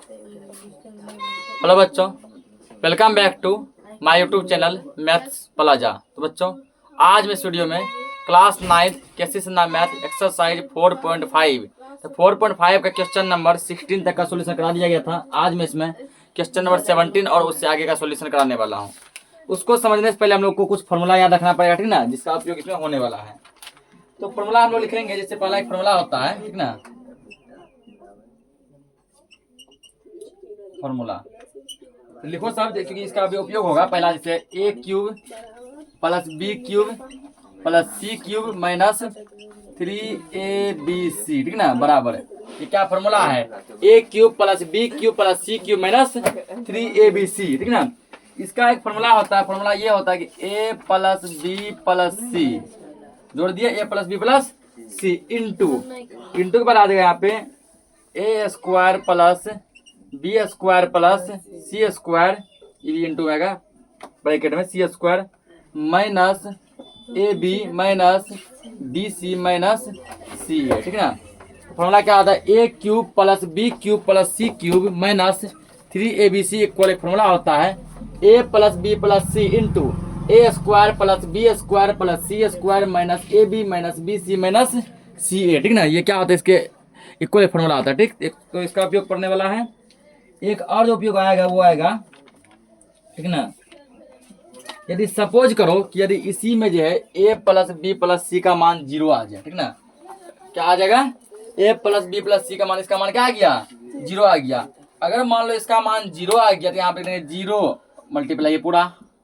Hello बच्चों, welcome back to my YouTube channel maths plaza. तो बच्चों, आज मैं इस वीडियो में क्लास 9 केसीसीएस मैथ एक्सरसाइज 4.5 तो 4.5 का क्वेश्चन नंबर 16 तक का सॉल्यूशन करा दिया गया था। आज मैं इसमें क्वेश्चन नंबर 17 और उससे आगे का सॉल्यूशन कराने वाला हूँ। उसको समझने से पहले हम लोग को कुछ फॉर्मूला याद रखना पड़ेगा, ठीक ना, जिसका उपयोग इसमें होने वाला है। तो फॉर्मूला हम लोग लिखेंगे, जैसे पहला एक फॉर्मूला होता है, ठीक ना, फॉर्मूला तो लिखो सब, क्योंकि इसका भी उपयोग होगा। पहला जैसे A cube plus B cube plus C cube minus 3abc, ठीक ना, बराबर ये क्या फॉर्मूला है, A cube plus B cube plus C cube minus 3abc, ठीक ना। इसका एक फॉर्मूला होता है, फॉर्मूला ये होता है कि A plus B plus C, जोड़ दिया A plus B plus C into के बाद आ जाएगा यहाँ पे A square plus B square plus C square, ये भी इंटू आएगा ब्रैकेट में, C square minus A B minus B C minus C है, ठीक ना। फॉर्मूला क्या आता है, A cube plus B cube plus C cube minus 3abc equal एक फॉर्मूला होता है A plus B plus C into A square plus B square plus C square minus A B minus B C minus C A, ठीक ना। ये क्या होता है, इसके इक्वल एक फॉर्मूला आता है, ठीक। तो इसका उपयोग पढ़ने वाला है। एक और जो उपयोग आएगा वो आएगा, ठीक ना, यदि सपोज करो कि यदि इसी में जो है A plus B plus C का मान 0 आ जाए, ठीक ना, क्या आ जाएगा, ए प्लस बी प्लस सी का मान, इसका मान क्या आ गया, 0 आ गया। अगर मान लो इसका मान 0 आ गया तो यहाँ पे लिखेंगे 0 मल्टीप्लाई, ये पूरा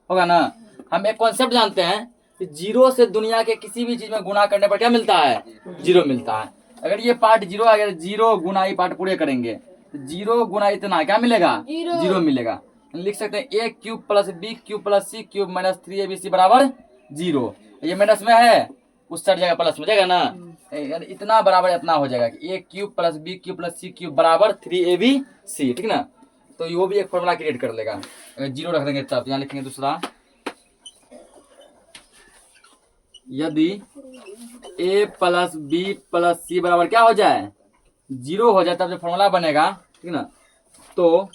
होगा ना। हम एक कॉन्सेप्ट जानते हैं कि 0 से दुनिया के किसी भी चीज में गुना करने पर क्या मिलता है, 0 मिलता है। अगर ये पार्ट 0 आ गया तो 0 गुना ये पार्ट पूरे करेंगे, 0 गुना इतना क्या मिलेगा, 0 मिलेगा। लिख सकते हैं A cube plus B cube plus C cube minus 3abc बराबर 0। ये माइनस में है, उस साइड जाएगा प्लस में जाएगा ना, इतना बराबर इतना हो जाएगा कि A cube plus B cube plus C cube बराबर 3abc, ठीक ना। तो वो भी एक फॉर्मूला क्रिएट कर लेगा। अगर 0 रख देंगे तब यहाँ लिखेंगे दूसरा, यदि ए प्लस बी प्लस सी बराबर क्या हो जाए, 0 हो जाए, तब जो फॉर्मूला बनेगा, ठीक ना, तो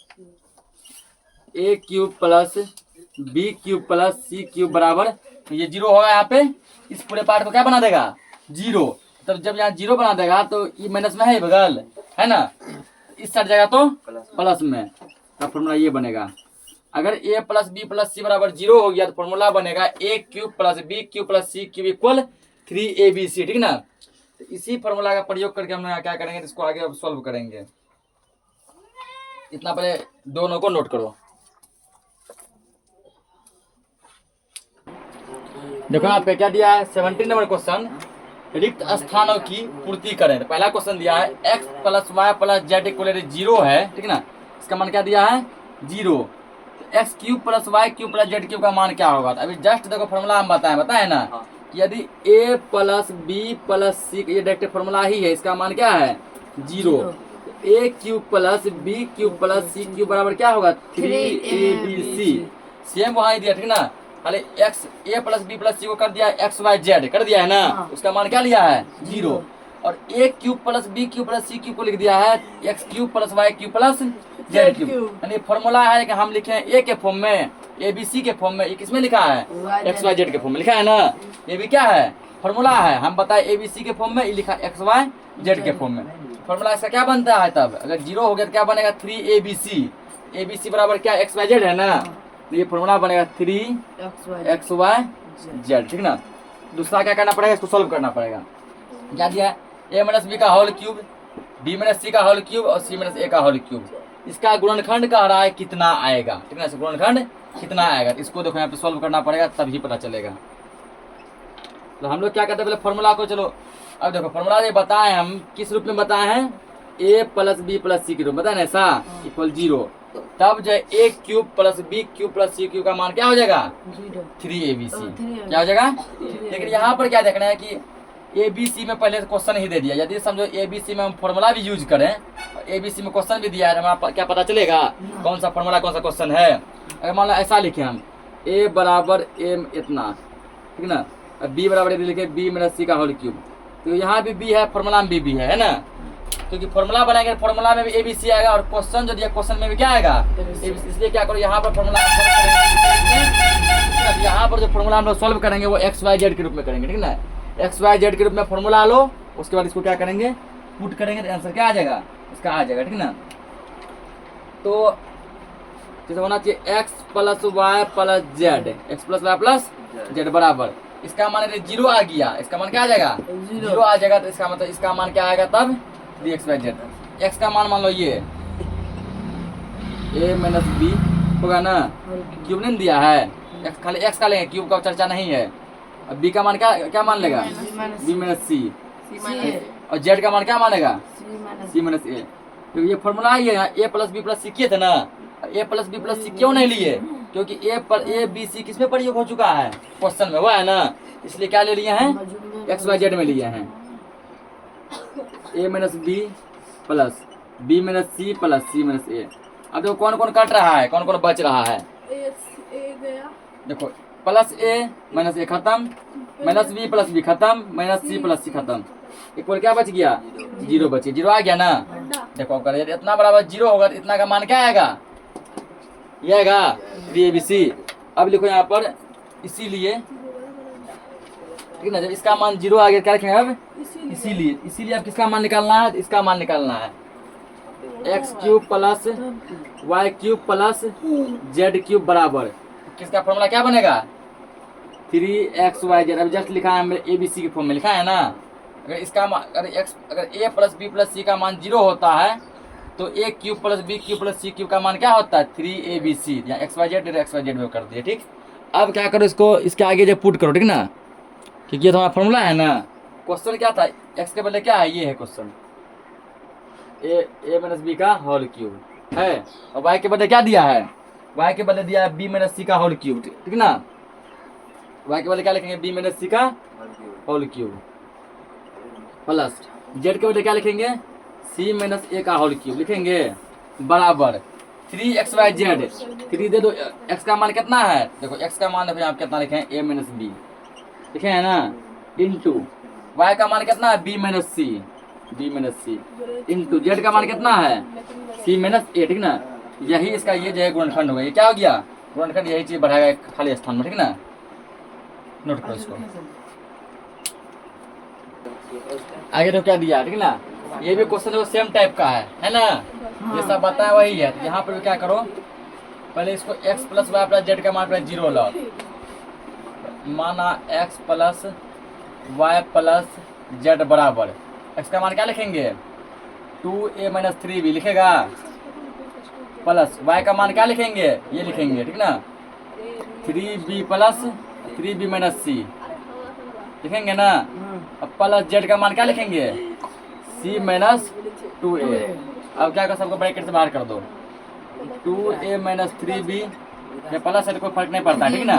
A cube plus B cube plus C cube बराबर, तो ये 0 होगा यहाँ पे, इस पूरे पार्ट को क्या बना देगा, 0। तब जब यहाँ 0 बना देगा तो ये माइनस में है बगल, है ना, इस साइड जाएगा तो प्लस में, तब फॉर्मूला ये बनेगा। अगर A plus B plus C बराबर 0 हो गया तो फॉर्मूला बनेगा A cube plus B cube plus C cube equal 3abc, ठीक ना। तो इसी फॉर्मूला का प्रयोग करके हम क्या करेंगे, इसको आगे अब सॉल्व करेंगे। इतना पहले दोनों को नोट करो। देखो यहाँ पे क्या दिया है, 17 नंबर क्वेश्चन, रिक्त स्थानों की पूर्ति करें। तो पहला क्वेश्चन दिया है x plus y plus z equal 0 है, ठीक ना। इसका मान क्या दिया है, 0। तो x cube plus Y cube plus Z cube का मान क्या होगा। तो अभी जस्ट देखो फॉर्मूला हम बताए ना, कि यदि a प्लस बी प्लस सी, ये डायरेक्ट फॉर्मूला ही है, इसका मान क्या है, 0। A cube plus B cube plus C cube बराबर क्या होगा, 3abc। सेम वहाँ ही दिया, ठीक ना। अरे एक्स ए प्लस बी प्लस सी को कर दिया एक्स वाई जेड कर दिया है ना, उसका मान क्या लिया है, 0। और A cube plus B cube plus C cube को लिख दिया है X cube plus Y cube plus Z cube. यानी फॉर्मूला है कि हम लिखे ए के फॉर्म में, ए बी सी के फॉर्म में, ये किसमें लिखा है, एक्स वाई जेड के फॉर्म में लिखा है ना। ये भी क्या है, फॉर्मूला है, हम बताए ए बी सी के फॉर्म में, ये लिखा एक्स वाई जेड के फॉर्म में। फॉर्मूला इसका क्या बनता है, तब अगर 0 हो गया तो क्या बनेगा, 3abc। abc बराबर क्या, एक्स वाई जेड है ना, तो ये फॉर्मूला बनेगा 3xy जेड, ठीक ना। दूसरा क्या करना पड़ेगा, इसको सॉल्व करना पड़ेगा। क्या दिया है, a माइनस बी का whole cube, b minus C का होल क्यूब और c माइनस ए का होल क्यूब। इसका गुणनखंड कह रहा है कितना आएगा, ठीक ना, इसका गुणनखंड कितना आएगा। इसको देखो यहाँ पे सॉल्व करना पड़ेगा, तभी पता चलेगा। तो हम लोग क्या करते हैं, पहले फॉर्मूला को, चलो अब देखो फॉर्मूला ये बताए हम किस रूप में बताए हैं, a प्लस बी प्लस सी के रूप में बताए ना, ऐसा इक्वल 0। तब जो A cube plus B cube plus C cube का मान क्या हो जाएगा, 3abc, क्या हो जाएगा। लेकिन यहाँ पर क्या देखना है कि abc में पहले क्वेश्चन ही दे दिया। यदि समझो abc में हम फॉर्मूला भी यूज करें, abc में क्वेश्चन भी दिया है, हमारा क्या पता चलेगा कौन सा फॉर्मूला कौन सा क्वेश्चन है। अगर मान लो ऐसा लिखे हम a बराबर m इतना, ठीक ना, b बराबर यदि लिखे b माइनस सी का होल क्यूब, तो यहाँ भी b है, फॉर्मूला में भी है ना। क्योंकि फॉर्मूला बनाएंगे, फॉर्मूला में भी ABC आएगा और क्वेश्चन जो दिया क्वेश्चन में भी क्या आएगा ABC। इसलिए क्या करो यहाँ पर फॉर्मूला यहाँ पर जो फॉर्मूला हम लोग सॉल्व करेंगे वो XYZ के रूप में करेंगे, ठीक है ना। XYZ के रूप में फॉर्मूला लो, उसके बाद इसको क्या करेंगे पुट करेंगे तो आंसर क्या आ जाएगा इसका आ जाएगा, ठीक है ना। तो जैसे होना चाहिए x plus y plus z, x plus y plus z बराबर, इसका मान 0 आ गया, इसका मान क्या आ जाएगा 0 आ जाएगा। तो इसका मतलब इसका मान क्या आएगा तब dxyz। x का मान मान लो ये a माइनस b होगा ना, क्यूब नहीं दिया है, x खाली x का लेंगे, क्यूब का चर्चा नहीं है। अब b का मान क्या मान लेगा b माइनस c, और z का मान क्या मानेगा c माइनस a। तो ये फॉर्मूला ही है, a प्लस बी प्लस सी किए थे ना, a प्लस बी प्लस सी क्यों नहीं लिए, क्योंकि a b c किस में प्रयोग हो चुका है क्वेश्चन में, हुआ है ना, इसलिए क्या ले लिए हैं XYZ में लिए हैं। a minus b plus b minus c plus c minus a। अब देखो कौन कौन कट रहा है, कौन कौन बच रहा है, देखो प्लस a माइनस a खत्म, माइनस b प्लस b खत्म, माइनस c प्लस c खत्म, इक्वल क्या बच गया 0 बचे, 0 आ गया ना। देखो अगर इतना बराबर 0 होगा तो इतना का मान क्या आएगा ये आएगा 3ABC। अब लिखो यहाँ पर इसीलिए, ठीक है ना, जब इसका मान 0 आ गया क्या लिखेंगे अब इसीलिए अब किसका मान निकालना है, इसका मान निकालना है x cube plus Y cube plus Z cube बराबर, किसका फॉर्मूला क्या बनेगा 3xyz। अब जस्ट लिखा है हमने ABC के फॉर्म में लिखा है ना। अगर इसका अगर a plus b plus c का मान 0 होता है तो a cube plus b cube plus c cube का मान क्या होता है 3ABC, यहाँ XYZ में कर दिए, ठीक। अब क्या करो इसको इसके आगे जो पुट करो, ठीक ना, क्योंकि ये तो हमारा फॉर्मूला है ना। क्वेश्चन क्या था x के बदले क्या है, ये है क्वेश्चन a माइनस बी का होल क्यूब है, और y के बदले क्या दिया है, y के बदले दिया है b माइनस सी का होल क्यूब, ठीक ना। y के बदले क्या लिखेंगे b माइनस सी का होल क्यूब प्लस z के बदले क्या लिखेंगे c माइनस a का होल क्यूब लिखेंगे बराबर 3xyz। 3 दे दो, x का मान कितना है, देखो x का मान देखो यहाँ कितना लिखे हैं a माइनस b लिखे हैं ना, इंटू y का मान कितना है b minus c into z का मान कितना है c माइनस a, ठीक ना। यही इसका ये जो है गुणनखंड होगा, ये क्या हो गया गुणनखंड, यही चीज बढ़ाएगा खाली स्थान में, ठीक ना। नोट करो इसको। आगे तो क्या दिया, ठीक ना, ये भी क्वेश्चन जो सेम टाइप का है ना, ये सब बताया वही है। तो यहाँ पर भी क्या करो पहले इसको x plus y plus z का मान 0 लो, माना x plus y plus z बराबर x का मान क्या लिखेंगे 2a माइनस 3b लिखेगा, प्लस y का मान क्या लिखेंगे ये लिखेंगे, ठीक ना, 3b plus 3b minus c लिखेंगे ना। अब प्लस जेड का मान क्या लिखेंगे c माइनस 2a। अब क्या कर सबको ब्रैकेट से बाहर कर दो, 2a माइनस 3b, ये प्लस है तो कोई फर्क नहीं पड़ता, ठीक ना,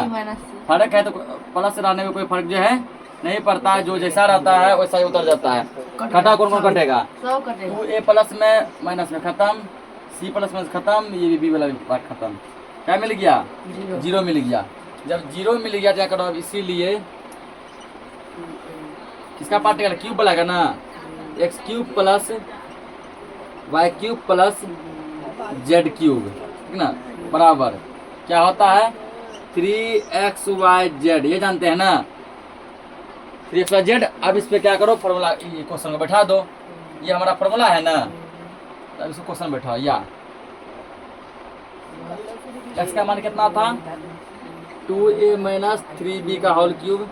फर्क है तो प्लस रहने में कोई फर्क जो है नहीं पड़ता है, जो जैसा रहता है वैसा ही उतर जाता है। घटा कौन कौन कटेगा 2a प्लस में माइनस में खत्म, c प्लस में खत्म, ये b वाला पार्ट खत्म, क्या मिल गया 0 मिल गया। जब 0 मिल गया क्या करो अब इसीलिए किसका पार्ट निकाला क्यूब बनाएगा ना, x cube plus Y cube plus Z cube, ठीक ना, बराबर क्या होता है 3xyz, ये जानते हैं ना 3xyz। अब इस पे क्या करो फॉर्मूला ये क्वेश्चन को बैठा दो, ये हमारा फॉर्मूला है ना, अब इसको क्वेश्चन बैठाओ। या x का मान कितना था 2a माइनस 3b का होल क्यूब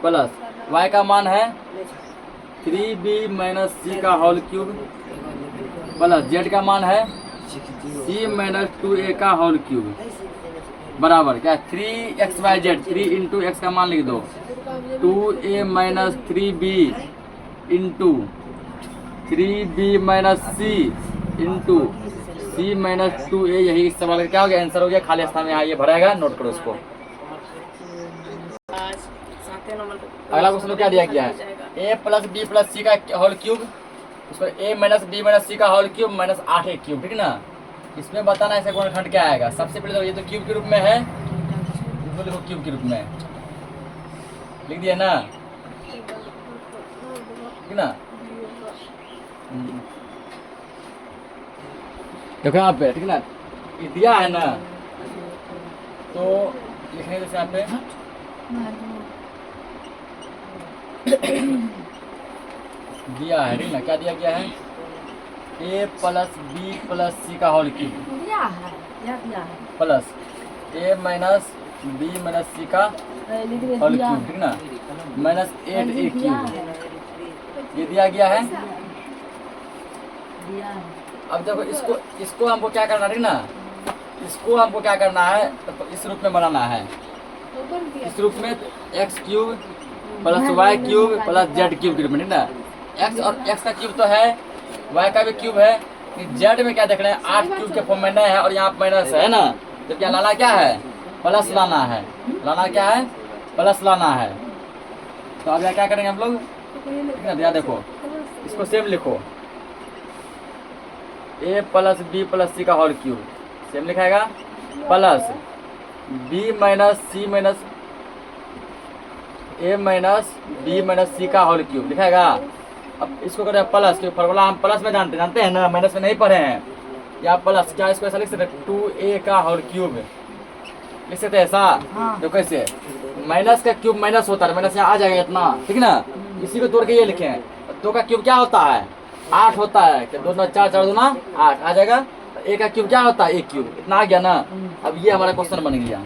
प्लस y का मान है 3b माइनस c का होल क्यूब प्लस z का मान है c माइनस 2a का होल क्यूब बराबर क्या 3xyz, 3 इंटू एक्स का मान लिख दो 2a minus 3b into 3b minus c into c minus 2a। यही इस सवाल का क्या हो गया आंसर हो गया, खाली स्थान में यहाँ ये भराएगा, नोट करो इसको। अगला क्वेश्चन क्या दिया गया है a plus B plus C का होल क्यूब, उस पर a minus B minus C का whole cube minus 8a cube, ठीक ना। इसमें बताना ऐसे गुणनखंड क्या आएगा। सबसे पहले तो ये तो क्यूब के रूप में है, इसको लिखो क्यूब के रूप में लिख दिया ना, ठीक ना। देखो यहाँ पे, ठीक ना, ये दिया है ना, तो लिखेंगे जैसे यहाँ पे दिया है, ठीक ना, क्या दिया गया है, a plus B plus C का होल क्यूब दिया है, क्या दिया है? Plus a minus B minus C का लिख दे होल दिया क्यूब, ठीक ना, माइनस 8a क्यूब, ये दिया गया है। दिया है। अब देखो इसको हमको क्या करना है, ठीक ना, इसको हमको क्या करना है, तो इस रूप में बनाना है, इस रूप में x cube plus Y cube plus Z cube के रूप में, ठीक ना, एक्स और एक्स का क्यूब तो है, वाई का भी क्यूब है, जेड में क्या देख रहे हैं 8 क्यूब के फॉर्म में नहीं है और यहाँ माइनस है ना, तो क्या लाना क्या है, प्लस लाना है, लाना क्या है, प्लस लाना है। तो अब क्या करेंगे हम लोग, ठीक ना, देखो इसको सेम लिखो, a plus B plus C का होल क्यूब सेम लिखाएगा, plus B minus C minus a minus B minus C का होल क्यूब लिखाएगा। अब इसको करें प्लस, क्योंकि फॉर्मूला हम प्लस में जानते हैं ना, माइनस में नहीं पढ़े हैं, या प्लस क्या इसको ऐसा लिख सकते हैं 2a का होल क्यूब लिख सकते हैं ऐसा। हाँ। तो कैसे, माइनस का क्यूब माइनस होता है, माइनस यहाँ आ जाएगा इतना, ठीक ना, इसी को तोड़ के ये लिखे, 2 का क्यूब क्या होता है 8 होता है, कि 2 4 4 2 8 आ जाएगा, a का क्यूब क्या होता है, a क्यूब, इतना आ गया ना। अब ये हमारा क्वेश्चन बन गया,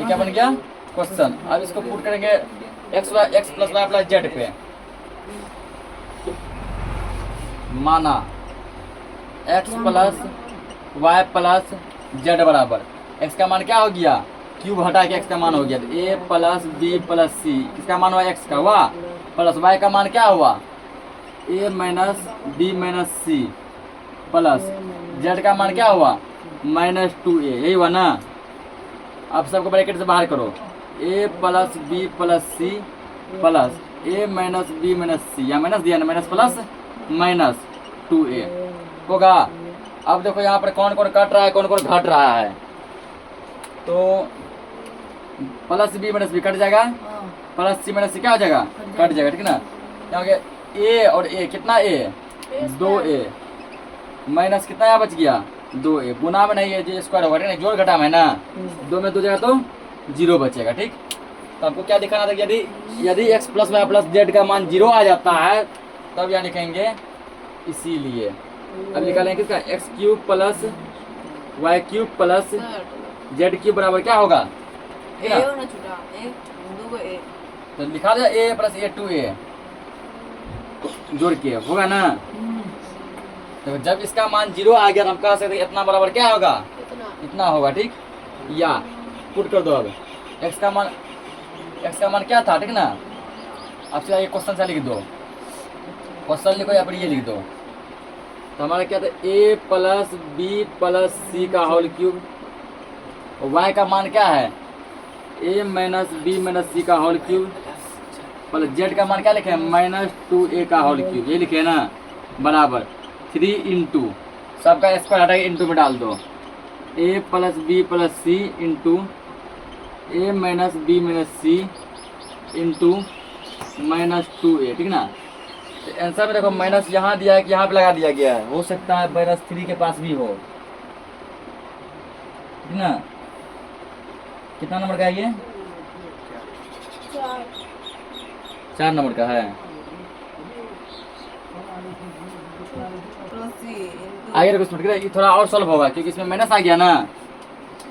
ये क्या बन गया क्वेश्चन। अब इसको पुट करेंगे x plus y plus z पे, माना x plus y plus z बराबर, एक्स का मान क्या हो गया, क्यूब हटा के एक्स का मान हो गया, तो a प्लस बी प्लस सी, किसका मान हुआ एक्स का हुआ, प्लस वाई का मान क्या हुआ a minus B minus c, plus z का मान क्या हुआ माइनस 2a, यही हुआ ना। अब सबको ब्रैकेट से बाहर करो, a plus B plus C plus a minus B minus C, या माइनस दिया ना, माइनस प्लस माइनस 2a होगा। अब देखो यहाँ पर कौन कौन कट रहा है, कौन कौन घट रहा है, तो plus B minus b cut जाएगा, प्लस सी माइनस सी क्या हो जाएगा, कट जाएगा, ठीक ना। यहाँ हो गया a और a, कितना a 2a, माइनस कितना यहाँ बच गया 2a, गुना में नहीं है, जो स्क्वायर होगा, ठीक ना, जोड़ घटा में ना, 2 में 2 जाएगा तो 0 बचेगा, ठीक। तो हमको क्या दिखाना था, यदि x plus y plus z का मान 0 आ जाता है तब यहाँ लिखेंगे इसीलिए। अब निकालेंगे किसका, x cube plus Y cube plus Z cube बराबर क्या होगा, ठीक ना, तो लिखा जाए a प्लस a 2a जोड़ के होगा ना। तो जब इसका मान 0 आ गया तो हम कह सकते हैं इतना बराबर क्या होगा, इतना होगा, ठीक। या पुट कर दो, अब x का मान क्या था, ठीक ना, अब से ये क्वेश्चन से लिख दो, क्वेश्चन लिखो या फिर ये लिख दो। तो हमारा क्या था, a plus B plus C का होल क्यूब, y का मान क्या है a minus B minus C का होल क्यूब, प्लस z का मान क्या लिखे माइनस 2a का होल क्यूब, ये लिखे ना, बराबर 3 इंटू सबका स्क्वायर हटा के इंटू में डाल दो, a plus B plus C into a minus B minus c into minus 2a, ठीक ना। तो आंसर में देखो माइनस यहाँ दिया है कि यहाँ पे लगा दिया गया है, हो सकता है माइनस 3 के पास भी हो, ठीक ना। कितना नंबर का है ये, 4 नंबर का है। आगे देखो इसमें, ये थोड़ा और सॉल्व होगा क्योंकि इसमें माइनस आ गया ना,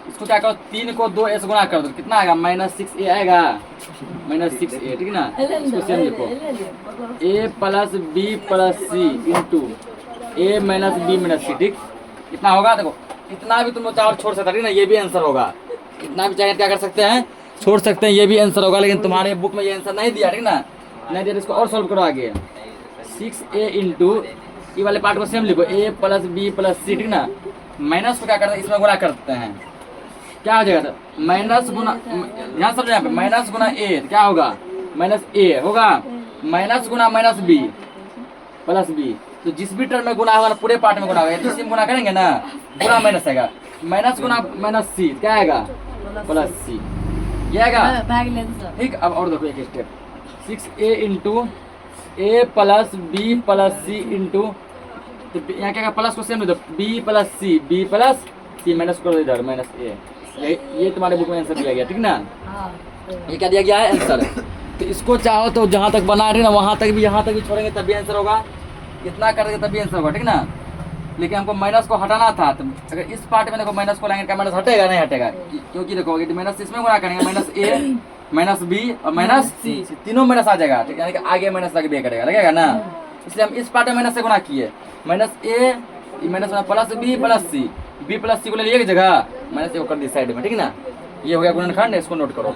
इसको क्या करो 3 को 2a से गुना कर दो, कितना आएगा माइनस 6a आएगा, माइनस 6a, ठीक ना। इसको सेम लिखो, a plus B plus C into a minus B minus C, ठीक, कितना होगा, देखो इतना भी तुम लोग चाहो छोड़ सकते, ठीक ना, ये भी आंसर होगा, इतना भी चाहे क्या कर सकते हैं छोड़ सकते हैं, ये भी आंसर होगा, लेकिन तुम्हारे बुक में ये आंसर नहीं दिया, ठीक ना, नहीं दिया, इसको और सॉल्व करो आगे, 6a इंटू ये वाले पार्ट को सेम लिखो, a प्लस बी प्लस सी, ठीक ना, माइनस को क्या करते हैं इसमें गुना करते हैं, क्या हो जाएगा, माइनस गुना, ध्यान समझो यहाँ पे, माइनस गुना a क्या होगा माइनस a होगा, माइनस गुना माइनस b प्लस b, तो जिस भी टर्म में गुना होगा ना पूरे पार्ट में गुना होगा, तो इसी में गुना करेंगे ना, गुना माइनस आएगा, माइनस गुना माइनस c क्या आएगा प्लस c, ये आएगा, ठीक। अब और देखो एक step, 6a into a plus B plus C into तो यहाँ क्या प्लस को same b plus c minus करो इधर माइनस ए, ये तुम्हारे बुक में आंसर दिया गया, ठीक ना। हाँ ये क्या दिया गया है आंसर। तो इसको चाहो तो जहाँ तक बना रहे ना वहाँ तक भी, यहाँ तक भी छोड़ेंगे तब भी आंसर होगा, इतना करेंगे तब भी आंसर होगा, ठीक ना। लेकिन हमको माइनस को हटाना था, तो अगर इस पार्ट में देखो माइनस को लाएंगे, क्या माइनस हटेगा? नहीं हटेगा, क्योंकि देखो माइनस इसमें गुणा करेंगे, माइनस ए माइनस बी और माइनस सी, तीनों माइनस आ जाएगा, ठीक है, यानी कि आगे माइनस लग बे करेगा, लगेगा ना। इसलिए हम इस पार्ट में माइनस से गुणा किए, माइनस ए माइनस प्लस बी प्लस सी, बी प्लस सी को ले लिए एक जगह, माइनस ए को कर दी साइड में, ठीक ना। ये हो गया गुणनखंड, इसको नोट करो।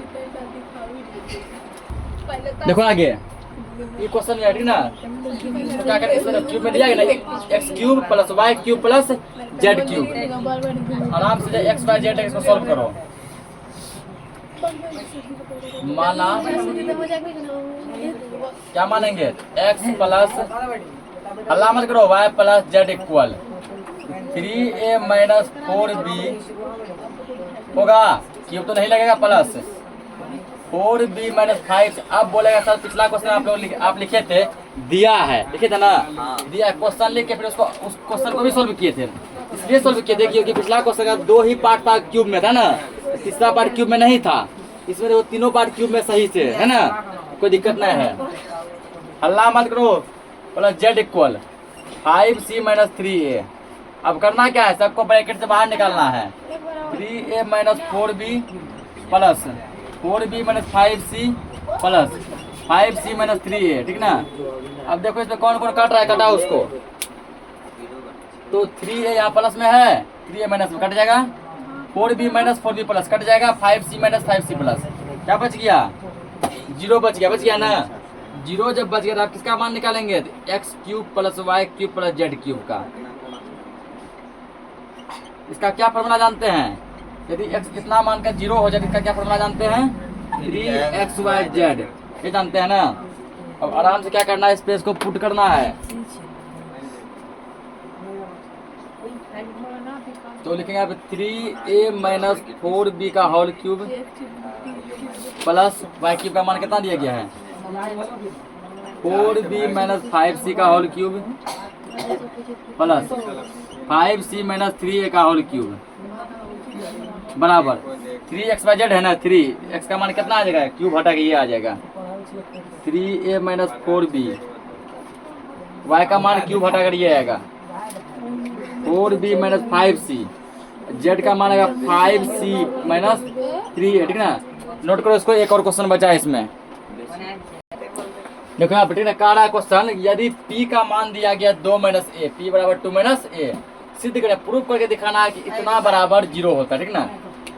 देखो आगे ये क्वेश्चन है, ठीक ना। तो क्या करें, इसमें क्यूब में दिया गया ना x cube plus Y cube plus Z cube, आराम से एक्स वाई जेड इसको सॉल्व करो। माना क्या मानेंगे, एक्स प्लस अल्लाह मत करो y plus z equal 3a minus 4b होगा, क्यूब तो नहीं लगेगा, प्लस 4b माइनस 5। अब बोलेगा सर पिछला क्वेश्चन आप लिखे थे, दिया है, लिखे थे ना, दिया क्वेश्चन लिख के फिर उसको उस क्वेश्चन को भी सोल्व किए थे, इसलिए सोल्व किए थे क्योंकि पिछला क्वेश्चन का 2 ही पार्ट था क्यूब में, था ना, तीसरा पार्ट क्यूब में नहीं था। इसमें वो तीनों पार्ट क्यूब में सही थे, है ना, कोई दिक्कत नहीं है। हल्ला मत करो, plus z equal 5c minus 3a। अब करना क्या है, सबको ब्रैकेट से बाहर निकालना है, 3a minus 4b plus 4b minus 5c plus 5c minus 3a, ठीक ना। अब देखो इसमें कौन कौन काट रहा है, कटा उसको, तो 3a यहाँ प्लस में है, 3a माइनस में कट जाएगा, 4b minus 4b plus cut जाएगा, 5c माइनस 5c प्लस, क्या बच गया, 0 बच गया ना। 0 जब बच गया तो आप किसका मान निकालेंगे, x cube plus Y cube plus Z cube का। इसका क्या फॉर्मूला जानते हैं, यदि x इतना मान कर 0 हो जाए, इसका क्या फॉर्मूला जानते हैं, 3xyz, ये जानते हैं ना। अब आराम से क्या करना है, स्पेस को पुट करना है, तो लिखेंगे यहाँ पे 3a माइनस 4b का whole cube plus Y cube का मान कितना दिया गया है, 4b माइनस 5c का whole cube plus 5c minus 3a का होल क्यूब बराबर 3xyz है ना, 3x का मान कितना आ जाएगा, क्यूब हटा के ये आ जाएगा, 3a माइनस 4b, y का मान क्यूब हटा कर ये आएगा 4b माइनस 5c, z का मान आएगा 5c माइनस 3a, ठीक ना। नोट करो इसको, एक और क्वेश्चन बचा है इसमें, देखो यहाँ पर, ठीक ना, कह रहा है क्वेश्चन, यदि p का मान दिया गया 2 माइनस ए, p बराबर 2 माइनस ए, सिद्ध करें, प्रूफ करके दिखाना है कि इतना बराबर 0 होता है, ठीक ना।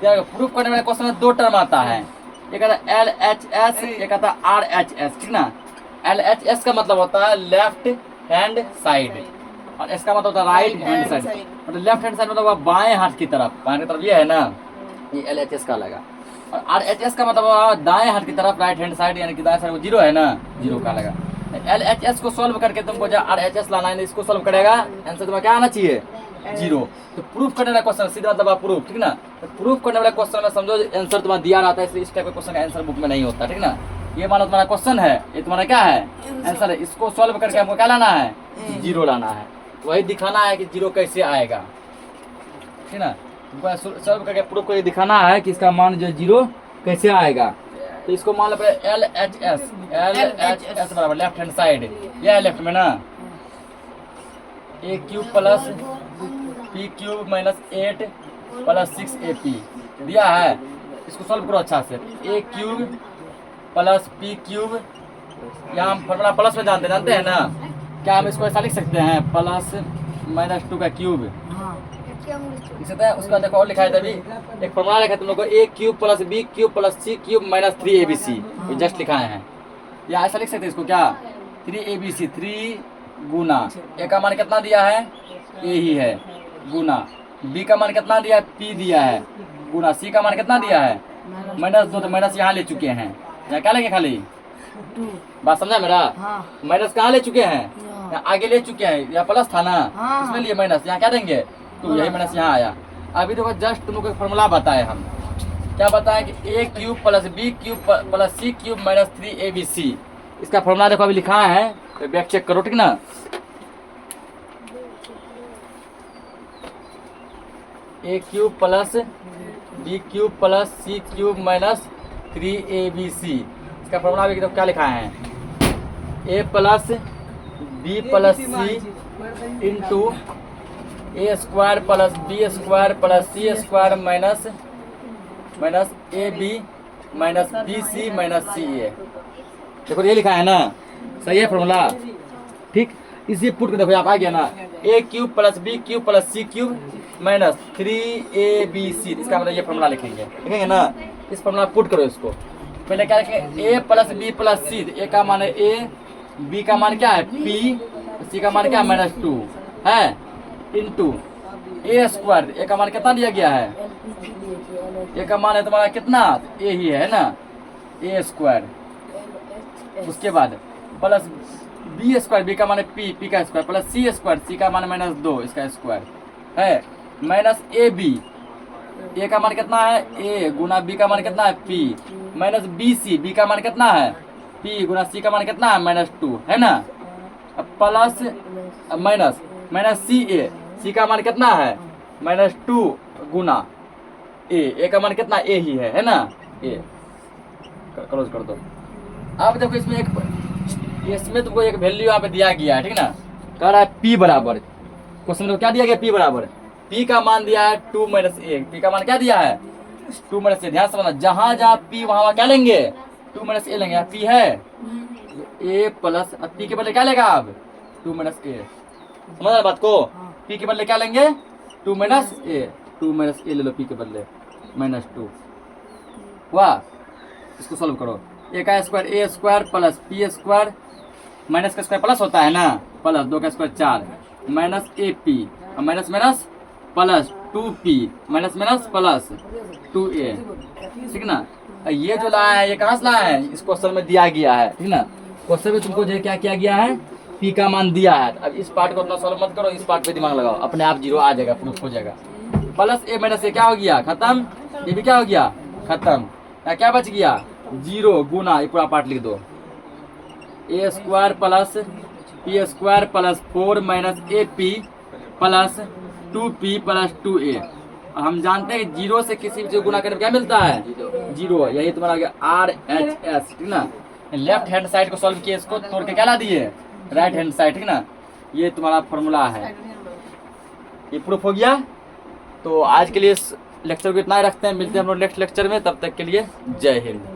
प्रूफ करने वाले क्वेश्चन में 2 टर्म आता है, एक आता है LHS, एक आता है RHS, ठीक ना। LHS का मतलब होता है लेफ्ट हैंड साइड, और इसका मतलब होता है राइट हैंड साइड, मतलब लेफ्ट हैंड साइड मतलब बाएं हाथ की तरफ, बाएं की तरफ ये है ना, ये LHS का लगा। और RHS का मतलब दाएं हाथ की तरफ, राइट हैंड साइड, यानी कि दाएं साइड 0 है ना, 0 का लगा। LHS को सॉल्व करके तुमको जो RHS लाना है, इसको सॉल्व करेगा, आंसर तुम्हें क्या आना चाहिए, 0। तो प्रूफ करने वाला क्वेश्चन सीधा मतलब प्रूफ, ठीक ना। तो प्रूफ करने वाला क्वेश्चन में समझो आंसर तुम्हारा दिया रहता है, इसलिए इस टाइप का क्वेश्चन का आंसर बुक में नहीं होता, ठीक ना। ये मानो तुम्हारा क्वेश्चन है, ये तुम्हारा क्या है, आंसर है, इसको सॉल्व करके हमको क्या लाना है, 0 लाना है, वही दिखाना है कि 0 कैसे आएगा, ठीक ना। तुमको सॉल्व करके प्रूफ करके दिखाना है कि इसका मान जो 0 कैसे आएगा। तो इसको मान लो LHS बराबर लेफ्ट हैंड साइड, यह है लेफ्ट में ना, a cube plus p cube minus 8 plus 6ap दिया है। इसको सॉल्व करो अच्छा से, a cube plus p cube, यहाँ हम फॉर्मूला प्लस में जानते हैं ना, क्या हम इसको ऐसा लिख सकते हैं, प्लस माइनस 2 का क्यूब, इसे तो उसका देखो और लिखा है, तभी एक फॉर्मूला लिखा है तुम लोग को, a cube plus b cube plus c cube minus 3abc, ये जस्ट लिखा है, या ऐसा लिख सकते हैं इसको क्या, 3abc, 3 गुना a का मान कितना दिया है, a ही है, गुना b का मान कितना दिया है, p दिया है, गुना c का मान कितना दिया है, माइनस 2, तो माइनस यहाँ ले चुके हैं, यहाँ क्या लेंगे खाली, बात समझा मेरा, माइनस कहाँ ले चुके हैं, यहाँ आगे ले चुके हैं, यहाँ प्लस था ना, इसमें लिए माइनस, यहाँ क्या देंगे, तो यही माइनस यहाँ आया। अभी देखो जस्ट तुमको एक फॉर्मूला बताए हम, क्या बताया कि a cube plus b cube plus c cube minus 3abc, इसका फॉर्मूला देखो अभी लिखा है, तो बैक चेक करो, ठीक ना। A cube plus B cube plus C cube minus 3abc। इसका फॉर्मूला भी तो क्या लिखा है, A plus B plus C into A square plus B square plus C square minus A B minus B C minus C A. देखो ये लिखा है ना, सही है फॉर्मूला, ठीक। इसी पुट के देखो आप आ गया ना, A cube plus B cube plus C cube minus 3abc। इसका मतलब ये फॉर्मूला लिखेंगे ना। इस फॉर्मूला पुट करो इसको। पहले क्या लिखेंगे, ए प्लस बी प्लस सी, ए का मान है ए, बी का मान क्या है पी, सी का मान क्या है -2 है, इंटू ए स्क्वायर, ए का मान कितना दिया गया है, ए का मान है तुम्हारा कितना, ए ही है ना, ए स्क्वायर। उसके बाद प्लस बी स्क्वायर, बी का मान है पी का स्क्वायर प्लस सी स्क्वायर, सी का मान -2 इसका स्क्वायर है, माइनस ए बी, ए का मान कितना है ए गुना बी का मान कितना है p, minus B c, b का मान कितना है पी गुना सी का मान कितना है -2 है ना, प्लस माइनस सी का मान कितना है -2 गुना ए का मान कितना ए ही है ना, ए क्लोज कर दो। अब देखो इसमें तुमको एक वैल्यू यहाँ पे दिया गया है, ठीक ना, कह रहा है p बराबर, क्वेश्चन में क्या दिया गया, p बराबर, p का मान दिया है 2 - a, p का मान क्या दिया है 2 - a। ध्यान से समझना, जहाँ जहाँ p वहाँ क्या लेंगे 2 - a लेंगे। p है a प्लस p के बदले क्या लेगा अब 2 - a, समझ बात को, p के बदले क्या लेंगे 2 - a, 2 - a ले लो p के बदले -2 वाह। इसको सॉल्व करो, a का square a square plus p square minus का स्क्वायर प्लस होता है ना, प्लस 2 का square 4 minus AP minus minus plus 2p minus minus plus 2a, ठीक ना। ये जो लाया है ये कहाँ से लाया है, इस क्वेश्चन में दिया गया है, ठीक ना। क्वेश्चन में तुमको जो क्या किया गया है, p का मान दिया है। अब इस पार्ट को उतना सॉल्व मत करो, इस पार्ट पे दिमाग लगाओ, अपने आप 0 आ जाएगा, प्रूफ हो जाएगा। प्लस a माइनस a क्या हो गया खत्म, ये भी क्या हो गया खत्म, क्या बच गया 0 गुना, ये पूरा पार्ट लिख दो, A square plus P square plus 4 minus AP plus 2p plus 2a। हम जानते हैं 0 से किसी भी चीज गुना करने क्या मिलता है 0, यही तुम्हारा आ गया RHS, ठीक ना। लेफ्ट हैंड साइड को सॉल्व किए, इसको तोड़ के क्या ला दिए राइट हैंड साइड, ठीक ना। ये तुम्हारा फॉर्मूला है, ये प्रूफ हो गया। तो आज के लिए इस लेक्चर को इतना ही रखते हैं, मिलते हैं हम लोग नेक्स्ट लेक्चर में, तब तक के लिए जय हिंद।